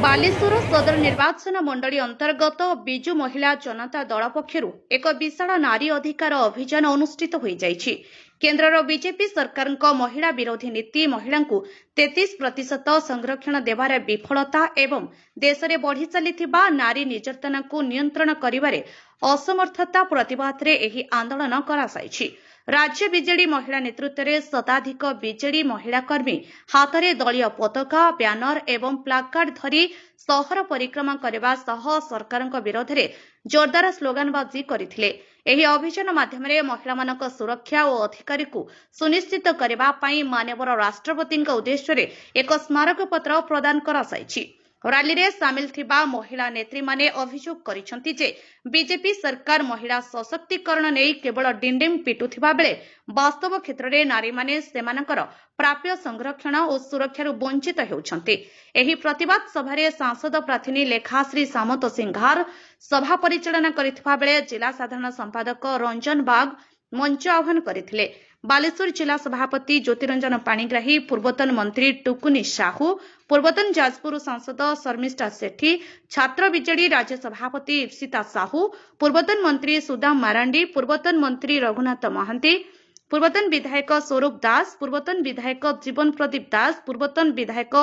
बालेश्वर सदर निर्वाचन मंडली अंतर्गत बिजु महिला जनता दल पक्षरु एक विशाल नारी अधिकार अभियान अनुष्ठित हो जाइछि। केन्द्रर बीजेपी सरकार महिला विरोधी नीति महिला 33% संरक्षण देवार विफलता एवं देश में बढ़ी चलिथिबा नारी निर्यातना को नियंत्रण करिवारे असमर्थता प्रतिवाद रे एही आंदोलन करासाइछि। राज्य बीजेडी महिला नेतृत्व में शताधिक बीजेडी महिला कर्मी हाथ में दलीय पताका ब्यानर एवं प्लाकार्ड धरी सहर परिक्रमा करने सह सरकार विरोध में जोरदार स्लोगानबाजी करथिले। एही अभियान माध्यम महिला सुरक्षा और अधिकार को सुनिश्चित करने माननीय राष्ट्रपति उद्देश्य एक स्मारक पत्र प्रदान करासाइछि। रैली रे सामिल थिबा महिला नेत्री माने अभियोग करिसंती जे बीजेपी सरकार महिला सशक्तिकरण नै केवल डिंडिम पिटुथिबा बेले वास्तव क्षेत्र में नारी माने सेमानकर प्राप्य संरक्षण और सुरक्षा वंचित हेउछंती। एही प्रतिवाद सभा रे सांसद प्रार्थिनी लेखाश्री सामंत सिंघार सभा परिचालना करिथिबा बेले जिला साधारण संपादक रंजन बाग मंच आह्वान करथिले। बालेश्वर जिला सभापति ज्योतिरंजन पाणिग्राही, पूर्वतन मंत्री टुकुनी साहू, पूर्वतन जाजपुर सांसद शर्मिष्ठा सेठी, छात्र बीजेडी राज्य सभापति इप्सिता साहू, पूर्वतन मंत्री सुदाम मारांडी, पूर्वतन मंत्री रघुनाथ महांती, पूर्वतन विधायक स्वरूप दास, पूर्वतन विधायक जीवन प्रदीप दास, पूर्वतन विधायक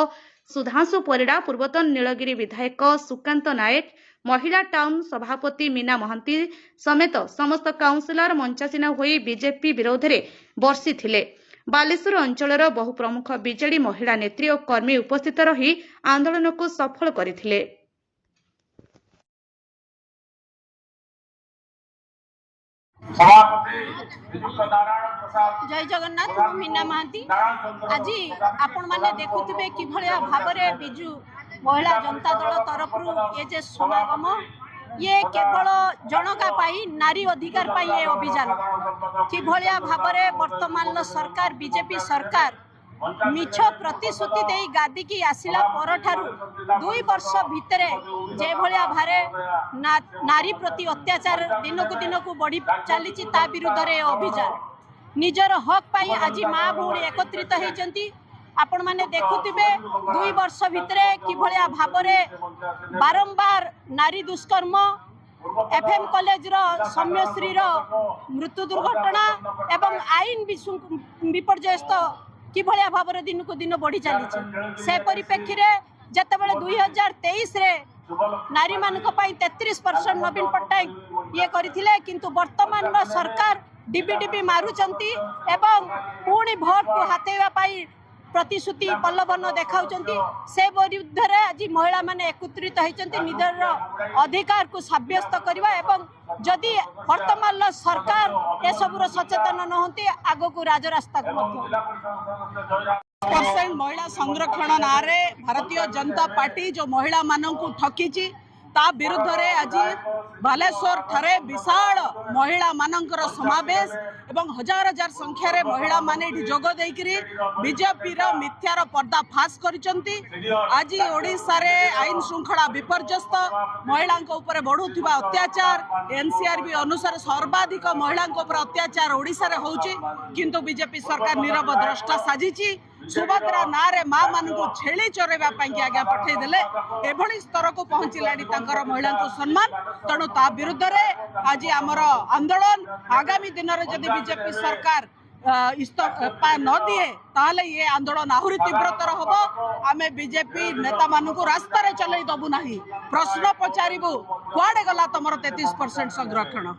सुधांशु परिड़ा, पूर्वतन नीलगिरी विधायक सुकांत नायक, महिला टाउन सभापति मीना महांती समेत समस्त काउंसिलर मंचासीन होई बीजेपी विरोध में बर्षि थिले। बालेश्वर अंचलर बहु प्रमुख बीजेडी महिला नेत्री और कर्मी उपस्थित रही आंदोलन को सफल करथिले। जय जगन्नाथ। मीना महांती। आज आपण माने देखुथिबे कि भलिया भाबरे बिजु महिला जनता दल तरफ ये जे समागम ये केवल जनका पाई नारी अधिकार पाई ये अभियान कि भलिया भाबरे वर्तमान सरकार बीजेपी सरकार मिछ प्रतिश्रुति दे गादी की आसिला परठारु 2 वर्ष भितरे जे भलिया भारे नारी प्रति अत्याचार दिनकु दिनकु बढ़ी चली ता विरुद्ध रे अभियान निजर हक पाई आज माँ भौणी एकत्रित होती। आपण माने देखुथिबे 2 वर्ष भितरे कि भलिया भाबरे बारंबार नारी दुष्कर्म एफएम कॉलेज रो सौम्यश्री रो मृत्यु दुर्घटना एवं आईन विपर्यस्त कि भलिया भाबरे दिन को दिन बढ़ी चली से परिप्रेक्षी रे जतबेले 2023 रे नारी मानक पई 33% नवीन पट्टनायक ये करथिले किंतु वर्तमान सरकार डिबी मारुचंती एवं पुणी भोट को हातेवा पाई प्रतिश्रुति पल्लवन देखाउचंती से विरुद्ध रे आज महिला माने एकत्रित होइचंती निजर अधिकार को साब्यस्त करबा एवं जदि वर्तमान सरकार ए सबुर सचेतन न होती आगो को राजरास्ता को % महिला संरक्षण नारे भारतीय जनता पार्टी जो महिला मानक ठकीची ता विरुद्ध रे आज बालेश्वर ठारे विशाल महिला मानकर समावेश एवं हजार हजार संख्यार महिला माने जोग देकरी बीजेपी मिथ्यार पर्दा फाश करिसंती। आज ओडिशा रे आईन श्रृंखला विपर्यस्त महिला ऊपर बढ़ुथिबा अत्याचार एनसीआरबी अनुसार सर्वाधिक महिला ऊपर अत्याचार ओडिशा रे होउची किंतु बीजेपी सरकार नीरव द्रष्टा साजिची। सुभद्रा नारे माँ मानू छेली चरेवा आज्ञा पठे देले एभली स्तर को पहुंचलानी महिला को सम्मान तेणु ता विरुद्ध रे आज आमर आंदोलन आगामी दिन में जदि बीजेपी सरकार इस्तीफा न दिए ताहले ये आंदोलन आहुरी तीव्रतर हम आमे बीजेपी नेता मानू रास्ता रे चलई दबु नाही। प्रश्न पचारिबु कुआडे गला तमर 33% संरक्षण।